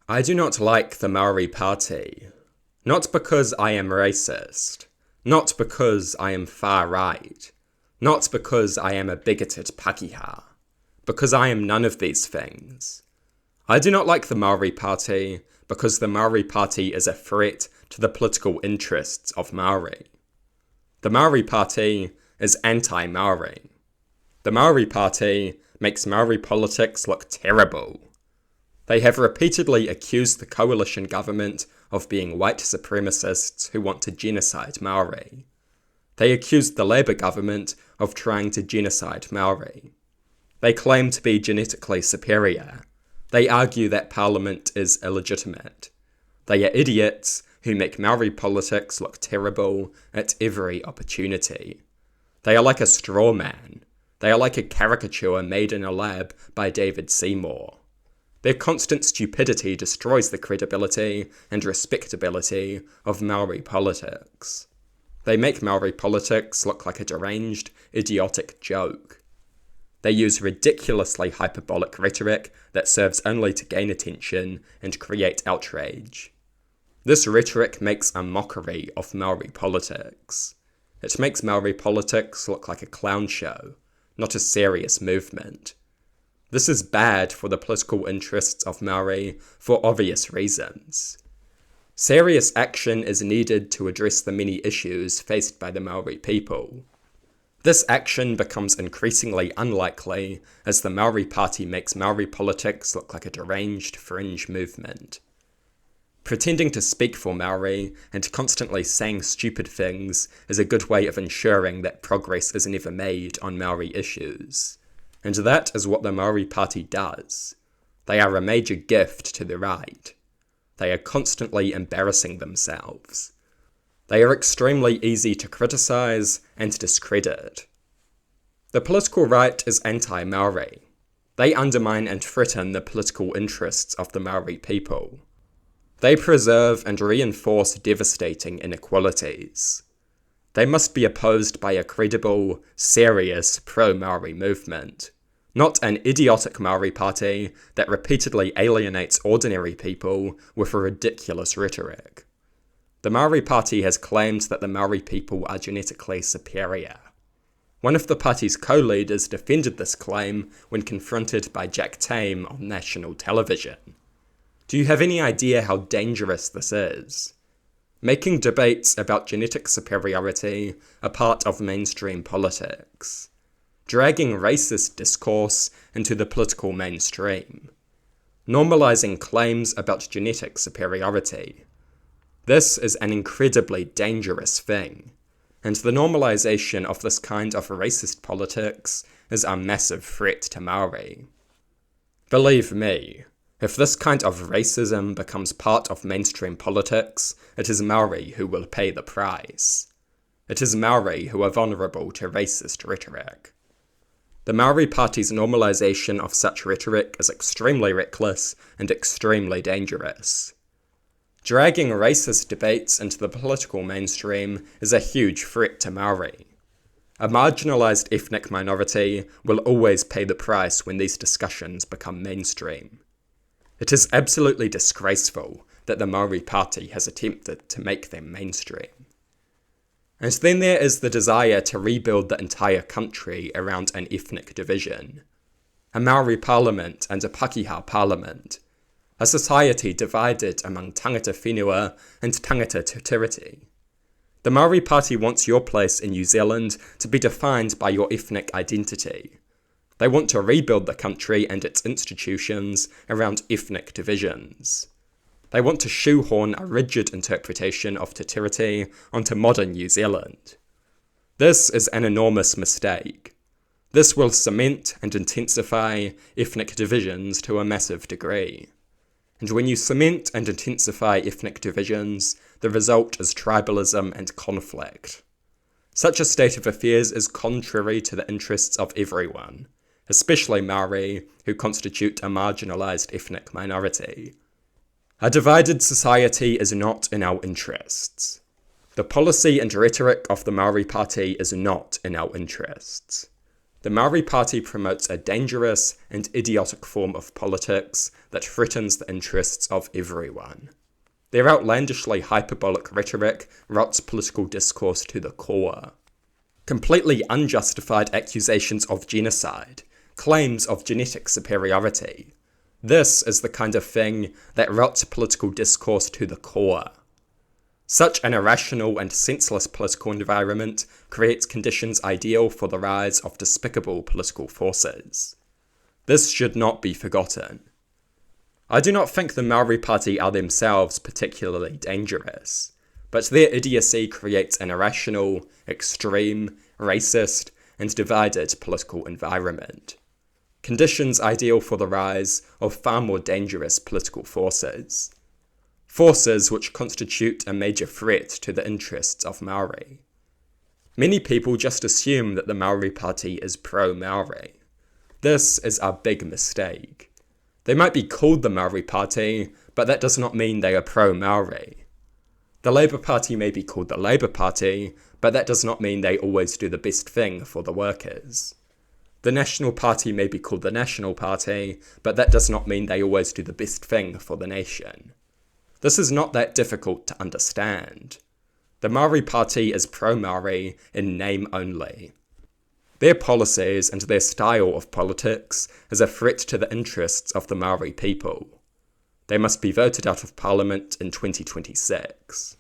I do not like the Māori Party. Not because I am racist. Not because I am far right. Not because I am a bigoted Pakeha. Because I am none of these things. I do not like the Māori Party because the Māori Party is a threat to the political interests of Māori. The Māori Party is anti-Māori. The Māori Party makes Māori politics look terrible. They have repeatedly accused the coalition government of being white supremacists who want to genocide Māori. They accused the Labour government of trying to genocide Māori. They claim to be genetically superior. They argue that Parliament is illegitimate. They are idiots who make Māori politics look terrible at every opportunity. They are like a straw man. They are like a caricature made in a lab by David Seymour. Their constant stupidity destroys the credibility and respectability of Māori politics. They make Māori politics look like a deranged, idiotic joke. They use ridiculously hyperbolic rhetoric that serves only to gain attention and create outrage. This rhetoric makes a mockery of Māori politics. It makes Māori politics look like a clown show, not a serious movement. This is bad for the political interests of Māori for obvious reasons. Serious action is needed to address the many issues faced by the Māori people. This action becomes increasingly unlikely as the Māori Party makes Māori politics look like a deranged fringe movement. Pretending to speak for Māori and constantly saying stupid things is a good way of ensuring that progress is never made on Māori issues. And that is what the Māori Party does. They are a major gift to the right. They are constantly embarrassing themselves. They are extremely easy to criticise and discredit. The political right is anti-Māori. They undermine and threaten the political interests of the Māori people. They preserve and reinforce devastating inequalities. They must be opposed by a credible, serious pro-Māori movement, not an idiotic Māori party that repeatedly alienates ordinary people with a ridiculous rhetoric. The Māori Party has claimed that the Māori people are genetically superior. One of the party's co-leaders defended this claim when confronted by Jack Tame on national television. Do you have any idea how dangerous this is? Making debates about genetic superiority a part of mainstream politics. Dragging racist discourse into the political mainstream. Normalizing claims about genetic superiority. This is an incredibly dangerous thing, and the normalization of this kind of racist politics is a massive threat to Māori. Believe me, if this kind of racism becomes part of mainstream politics, it is Māori who will pay the price. It is Māori who are vulnerable to racist rhetoric. The Māori Party's normalization of such rhetoric is extremely reckless and extremely dangerous. Dragging racist debates into the political mainstream is a huge threat to Māori. A marginalised ethnic minority will always pay the price when these discussions become mainstream. It is absolutely disgraceful that the Māori Party has attempted to make them mainstream. And then there is the desire to rebuild the entire country around an ethnic division. A Māori parliament and a Pakeha parliament. A society divided among tangata whenua and tangata tiriti. The Māori Party wants your place in New Zealand to be defined by your ethnic identity. They want to rebuild the country and its institutions around ethnic divisions. They want to shoehorn a rigid interpretation of Te Tiriti onto modern New Zealand. This is an enormous mistake. This will cement and intensify ethnic divisions to a massive degree. And when you cement and intensify ethnic divisions, the result is tribalism and conflict. Such a state of affairs is contrary to the interests of everyone, especially Māori, who constitute a marginalised ethnic minority. A divided society is not in our interests. The policy and rhetoric of the Māori Party is not in our interests. The Māori Party promotes a dangerous and idiotic form of politics that threatens the interests of everyone. Their outlandishly hyperbolic rhetoric rots political discourse to the core. Completely unjustified accusations of genocide, claims of genetic superiority. This is the kind of thing that rots political discourse to the core. Such an irrational and senseless political environment creates conditions ideal for the rise of despicable political forces. This should not be forgotten. I do not think the Māori Party are themselves particularly dangerous, but their idiocy creates an irrational, extreme, racist, and divided political environment. Conditions ideal for the rise of far more dangerous political forces. Forces which constitute a major threat to the interests of Māori. Many people just assume that the Māori Party is pro-Māori. This is a big mistake. They might be called the Māori Party, but that does not mean they are pro-Māori. The Labour Party may be called the Labour Party, but that does not mean they always do the best thing for the workers. The National Party may be called the National Party, but that does not mean they always do the best thing for the nation. This is not that difficult to understand. The Māori Party is pro-Māori in name only. Their policies and their style of politics is a threat to the interests of the Māori people. They must be voted out of Parliament in 2026.